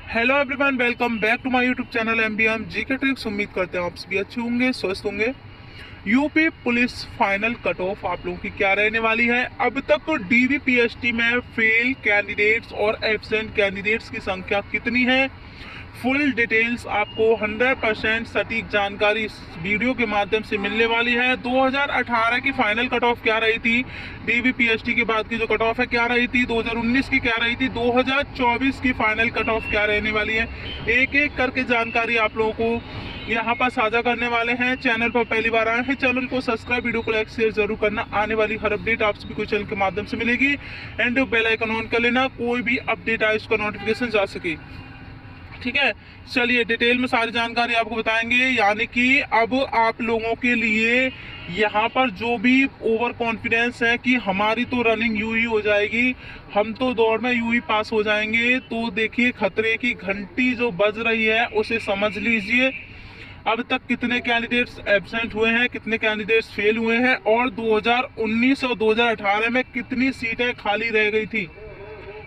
Hello everyone, welcome back to my YouTube channel MBM GK tricks. उम्मीद करते हैं आप सभी अच्छे होंगे, स्वस्थ होंगे। UP police final cut off आप लोगों की क्या रहने वाली है? अब तक डीवीपीएसटी में फेल कैंडिडेट्स और एब्सेंट कैंडिडेट्स की संख्या कितनी है? फुल डिटेल्स आपको 100% सटीक जानकारी इस वीडियो के माध्यम से मिलने वाली है। 2018 की फाइनल कट ऑफ क्या रही थी, डीवीपीएसटी के बाद की जो कट ऑफ है क्या रही थी, 2019 की क्या रही थी, 2024 की फाइनल कट ऑफ क्या रहने वाली है, एक एक करके जानकारी आप लोगों को यहाँ पर साझा करने वाले हैं। चैनल पर पहली बार आए हैं, चैनल को सब्सक्राइब, वीडियो को लाइक शेयर जरूर करना। आने वाली हर अपडेट आप सभी को चैनल के माध्यम से मिलेगी एंड बेल आइकन ऑन कर लेना, कोई भी अपडेट आए उसका नोटिफिकेशन जा सके। ठीक है, चलिए डिटेल में सारी जानकारी आपको बताएंगे। यानी कि अब आप लोगों के लिए यहाँ पर जो भी ओवर कॉन्फिडेंस है कि हमारी तो रनिंग यूं ही हो जाएगी, हम तो दौड़ में यूं ही पास हो जाएंगे, तो देखिए खतरे की घंटी जो बज रही है उसे समझ लीजिए। अब तक कितने कैंडिडेट्स एब्सेंट हुए हैं, कितने कैंडिडेट्स फेल हुए हैं, और 2019 और 2018 में कितनी सीटें खाली रह गई थी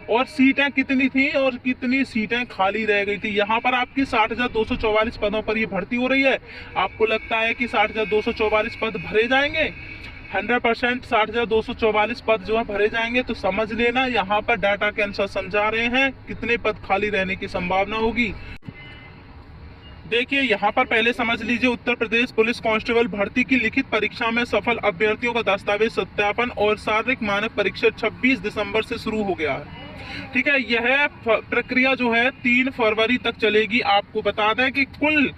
और सीटें कितनी थी और कितनी सीटें खाली रह गई थी। यहाँ पर आपकी 60,244 पदों पर ये भर्ती हो रही है। आपको लगता है कि 60,244 पद भरे जाएंगे? 100% 60,244 पद जो है भरे जाएंगे। तो समझ लेना, यहाँ पर डाटा के अनुसार समझा रहे हैं कितने पद खाली रहने की संभावना होगी। देखिए यहाँ पर पहले समझ लीजिए, उत्तर प्रदेश पुलिस कांस्टेबल भर्ती की लिखित परीक्षा में सफल अभ्यर्थियों का दस्तावेज सत्यापन और शारीरिक मानक परीक्षा 26 दिसंबर से शुरू हो गया है। ठीक है, यह प्रक्रिया जो है 3 फरवरी तक चलेगी। आपको बता दें कि कुल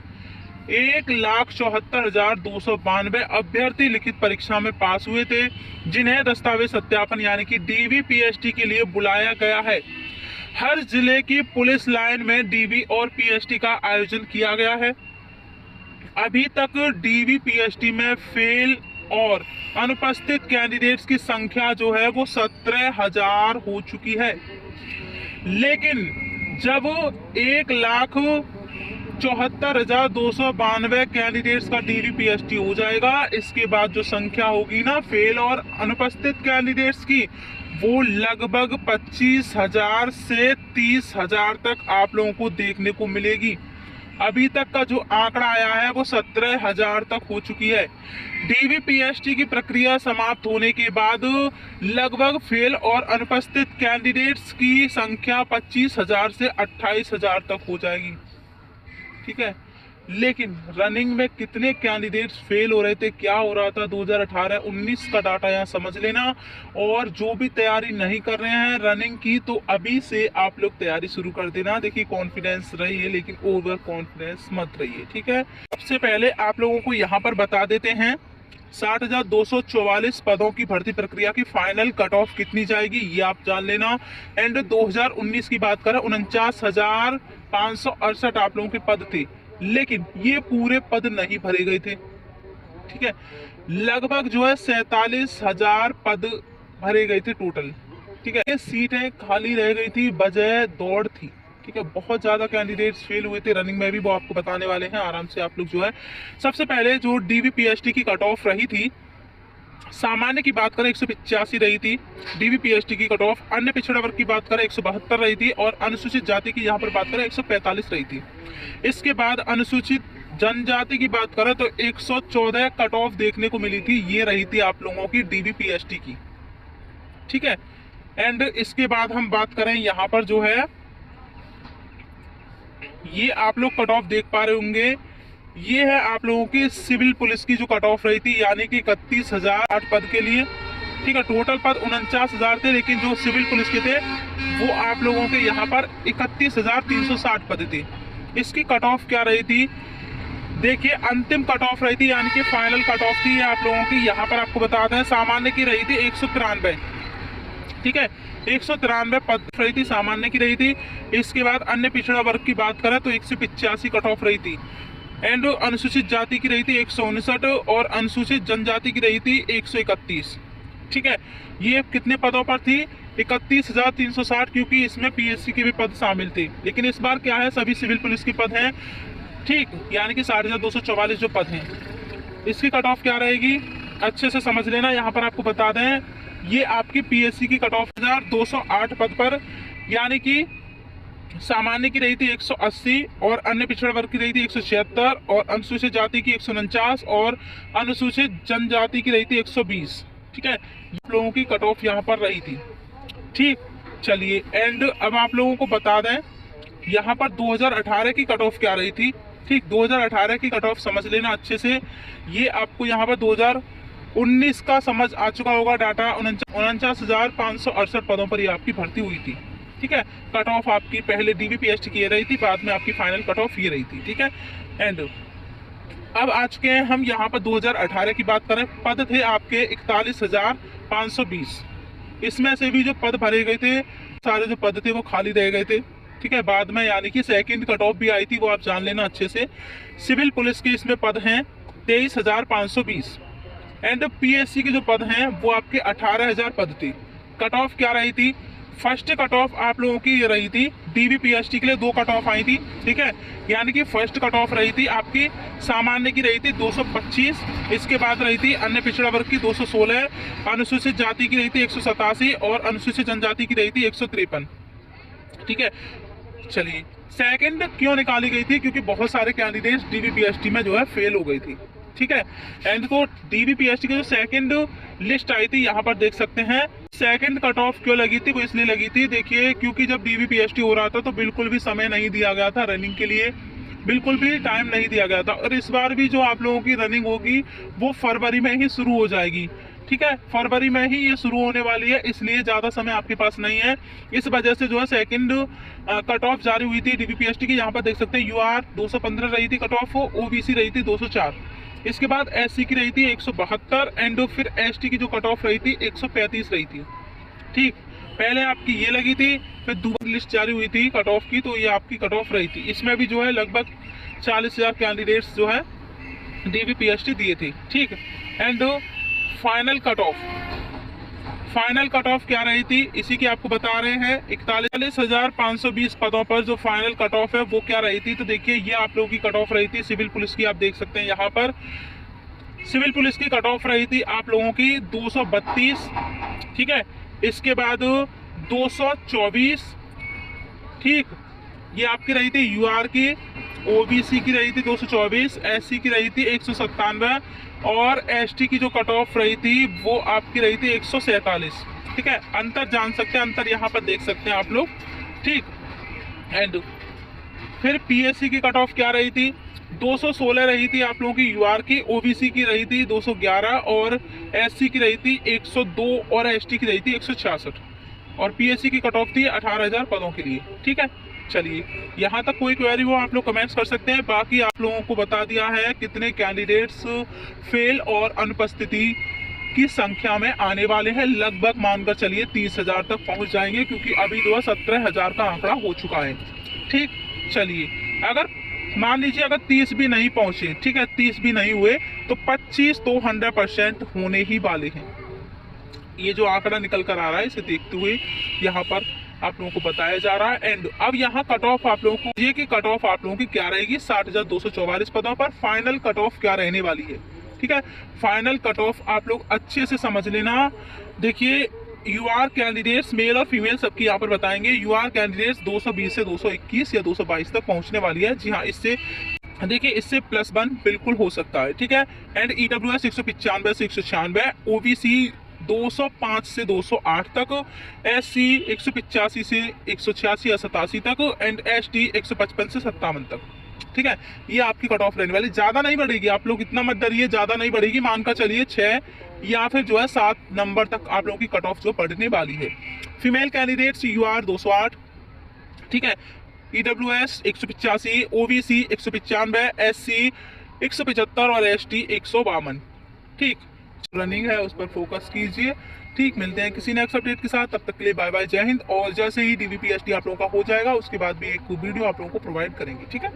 1,74,292 अभ्यर्थी लिखित परीक्षा में पास हुए थे, जिन्हें दस्तावेज सत्यापन यानी कि डीवीपीएसटी के लिए बुलाया गया है। हर जिले की पुलिस लाइन में डीवी और पीएसटी का आयोजन किया गया है। अभी तक डीवीपीएसटी में फेल और अनुपस्थित कैंडिडेट्स की संख्या जो है वो 17,000 हो चुकी है। लेकिन जब 1,74,292 कैंडिडेट्स का डीवीपीएसटी हो जाएगा, इसके बाद जो संख्या होगी ना फेल और अनुपस्थित कैंडिडेट्स की, वो लगभग 25,000 से 30,000 तक आप लोगों को देखने को मिलेगी। अभी तक का जो आंकड़ा आया है वो 17,000 तक हो चुकी है। डीवीपीएसटी की प्रक्रिया समाप्त होने के बाद लगभग फेल और अनुपस्थित कैंडिडेट्स की संख्या 25,000 से 28,000 तक हो जाएगी। ठीक है, लेकिन रनिंग में कितने कैंडिडेट्स फेल हो रहे थे, क्या हो रहा था 2018-19 का डाटा यहाँ समझ लेना। और जो भी तैयारी नहीं कर रहे हैं रनिंग की, तो अभी से आप लोग तैयारी शुरू कर देना। देखिए कॉन्फिडेंस रहिए, लेकिन ओवर कॉन्फिडेंस मत रहिए। ठीक है, सबसे पहले आप लोगों को यहाँ पर बता देते हैं 60,244 पदों की भर्ती प्रक्रिया की फाइनल कट ऑफ कितनी जाएगी, ये आप जान लेना। एंड 2019 की बात करें 49,568 आप लोगों के पद थे, लेकिन ये पूरे पद नहीं भरे गए थे। ठीक है, लगभग जो है 47,000 पद भरे गए थे टोटल। ठीक है, ये सीटें खाली रह गई थी, वजह दौड़ थी। ठीक है, बहुत ज्यादा कैंडिडेट्स फेल हुए थे रनिंग में भी, वो आपको बताने वाले हैं आराम से आप लोग जो है। सबसे पहले जो डीवीपीएसटी की कट ऑफ रही थी, सामान्य की बात करें 185 रही थी डीवीपीएसटी की कट ऑफ, अन्य पिछड़ा वर्ग की बात करें 172 रही थी, और अनुसूचित जाति की यहाँ पर बात करें 145 रही थी। इसके बाद अनुसूचित जनजाति की बात करें तो 114 कट ऑफ देखने को मिली थी, ये रही थी आप लोगों की डीवीपीएसटी की। ठीक है, एंड इसके बाद हम बात करें यहाँ पर जो है, ये आप लोग कट ऑफ देख पा रहे होंगे, ये है आप लोगों की सिविल पुलिस की जो कट ऑफ रही थी, यानी कि 31,008 पद के लिए। ठीक है, टोटल पद 49,000 थे, लेकिन जो सिविल पुलिस के थे वो आप लोगों के यहाँ पर 31,360 पद थे। इसकी कट ऑफ क्या रही थी, देखिए अंतिम कट ऑफ रही थी, यानी कि फाइनल कट ऑफ थी आप लोगों की। यहाँ पर आपको बताते हैं सामान्य की रही थी 193। ठीक है, 193 पद रही थी, सामान्य की रही थी। इसके बाद अन्य पिछड़ा वर्ग की बात करें तो 185 कट ऑफ रही थी, एंड अनुसूचित जाति की रही थी 159, और अनुसूचित जनजाति की रही थी 131। ठीक है, ये कितने पदों पर थी, 31,360, क्योंकि इसमें पीएससी के भी पद शामिल थे। लेकिन इस बार क्या है, सभी सिविल पुलिस के पद हैं। ठीक, यानी कि 60,244 जो पद हैं, इसकी कट ऑफ क्या रहेगी अच्छे से समझ लेना। यहाँ पर आपको बता दें, ये आपकी पीएससी की कट ऑफ 208 पद पर, यानी कि सामान्य की रही थी 180 और अन्य पिछड़ा वर्ग की रही थी 176 और अनुसूचित जाति की 149 और अनुसूचित जनजाति की रही थी 120। ठीक है, आप लोगों की कट ऑफ यहाँ पर रही थी। ठीक, चलिए एंड अब आप लोगों को बता दें यहाँ पर 2018 की कट ऑफ क्या रही थी। ठीक, 2018 की कट ऑफ समझ लेना अच्छे से। ये आपको यहाँ पर 2019 का समझ आ चुका होगा डाटा। 49,568 पदों पर ये आपकी भर्ती हुई थी। ठीक है, कट ऑफ आपकी पहले DBPST की रही थी, बाद में आपकी फाइनल कट ऑफ ये रही थी। ठीक है, एंड अब आ चुके हैं हम यहाँ पर 2018 की बात करें। पद थे आपके 41,520। इसमें से भी जो पद भरे गए थे, सारे जो पद थे वो खाली रह गए थे। ठीक है, बाद में यानी कि सेकंड कट ऑफ भी आई थी, वो आप जान लेना अच्छे से। सिविल पुलिस के इसमें पद हैं 23,520 एंड PSC के जो पद हैं वो आपके 18,000 पद थे। कट ऑफ क्या रही थी? फर्स्ट कट ऑफ आप लोगों की ये रही थी, DBPST के लिए 2 कट ऑफ आई थी। ठीक है, यानी कि फर्स्ट कट ऑफ रही थी आपकी सामान्य की रही थी 225, इसके बाद रही थी अन्य पिछड़ा वर्ग की 216, अनुसूचित जाति की रही थी 187 और अनुसूचित जनजाति की रही थी 153। ठीक है, चलिए सेकंड क्यों निकाली गई थी? क्योंकि बहुत सारे कैंडिडेट्स DBPST में जो है फेल हो गई थी। ठीक है, एंड तो DBPST की जो सेकंड लिस्ट आई थी यहाँ पर देख सकते हैं। सेकंड कट ऑफ क्यों लगी थी? वो इसलिए लगी थी, देखिए, क्योंकि जब DBPST हो रहा था तो बिल्कुल भी समय नहीं दिया गया था रनिंग के लिए, बिल्कुल भी टाइम नहीं दिया गया था। और इस बार भी जो आप लोगों की रनिंग होगी वो फरवरी में ही शुरू हो जाएगी। ठीक है, फरवरी में ही ये शुरू होने वाली है, इसलिए ज़्यादा समय आपके पास नहीं है। इस वजह से जो है सेकंड कट ऑफ जारी हुई थी DBPST की। यहाँ पर देख सकते हैं UR 215 रही थी कट ऑफ, OBC रही थी 204, इसके बाद SC की रही थी 172 एंड फिर ST की जो कट ऑफ रही थी 135 रही थी। ठीक, पहले आपकी ये लगी थी, फिर दूसरी लिस्ट जारी हुई थी कट ऑफ की, तो ये आपकी कट ऑफ रही थी। इसमें भी जो है लगभग 40,000 कैंडिडेट्स जो है DBPST दिए थे। ठीक, एंड फाइनल कट ऑफ क्या रही थी इसी की आपको बता रहे हैं। 41,520 पदों पर जो फाइनल कट ऑफ है वो क्या रही थी, तो देखिए ये आप लोगों की कट ऑफ रही थी सिविल पुलिस की। आप देख सकते हैं यहाँ पर सिविल पुलिस की कट ऑफ रही थी आप लोगों की 232। ठीक है, इसके बाद 224। ठीक, ये आपकी रही थी UR की, OBC की रही थी 224, SC की रही थी 197 और ST की जो कट ऑफ रही थी वो आपकी रही थी 147। ठीक है, अंतर जान सकते हैं, अंतर यहाँ पर देख सकते हैं आप लोग। ठीक, एंड फिर PSC की कट ऑफ क्या रही थी? 216 रही थी आप लोगों की UR की, OBC की रही थी 211 और SC की रही थी 102 और ST की रही थी 166 और PSC की कट ऑफ थी 18,000 पदों के लिए। ठीक है, चलिए यहाँ तक कोई क्वेरी हो आप लोग कमेंट्स कर सकते हैं। बाकी आप लोगों को बता दिया है कितने कैंडिडेट्स फेल और अनुपस्थिति की संख्या में आने वाले हैं। लगभग मानकर चलिए 30,000 तक पहुंच जाएंगे, क्योंकि अभी जो है 17,000 का आंकड़ा हो चुका है। ठीक, चलिए अगर मान लीजिए अगर 30 भी नहीं पहुंचे, ठीक है, 30 भी नहीं हुए तो 25 तो 100% होने ही वाले हैं। ये जो आंकड़ा निकल कर आ रहा है इसे देखते हुए यहाँ पर आप लोगों को बताया जा रहा है। एंड अब यहाँ कट ऑफ आप लोगों को, ये की कट ऑफ आप लोगों की क्या रहेगी? 60,244 पदों पर फाइनल कट ऑफ क्या रहने वाली है। ठीक है, फाइनल कट ऑफ आप लोग अच्छे से समझ लेना। देखिए UR कैंडिडेट्स मेल और फीमेल सबकी यहाँ पर बताएंगे। UR कैंडिडेट्स 220 से 221 या 222 तक पहुंचने वाली है। जी हाँ, इससे देखिए इससे +1 बिल्कुल हो सकता है। ठीक है, एंड EWS 195 से 196, OBC 205 से 208 तक, SC 185 से 186 या 87 तक एंड ST 155 से 57 तक। ठीक है, ये आपकी कट ऑफ रहने वाली, ज्यादा नहीं बढ़ेगी। आप लोग इतना मत डरिए, ज्यादा नहीं बढ़ेगी। मानकर चलिए 6 या फिर जो है 7 नंबर तक आप लोगों की कट ऑफ जो पढ़ने वाली है। फीमेल कैंडिडेट्स UR 208, ठीक है, EWS 185, OBC 195, SC 175 और ST 152। ठीक, रनिंग है उस पर फोकस कीजिए। ठीक, मिलते हैं किसी नेक्स्ट अपडेट के साथ, तब तक के लिए बाय बाय, जय हिंद। और जैसे ही DBPST आप लोगों का हो जाएगा उसके बाद भी एक वीडियो आप लोगों को प्रोवाइड करेंगे। ठीक है।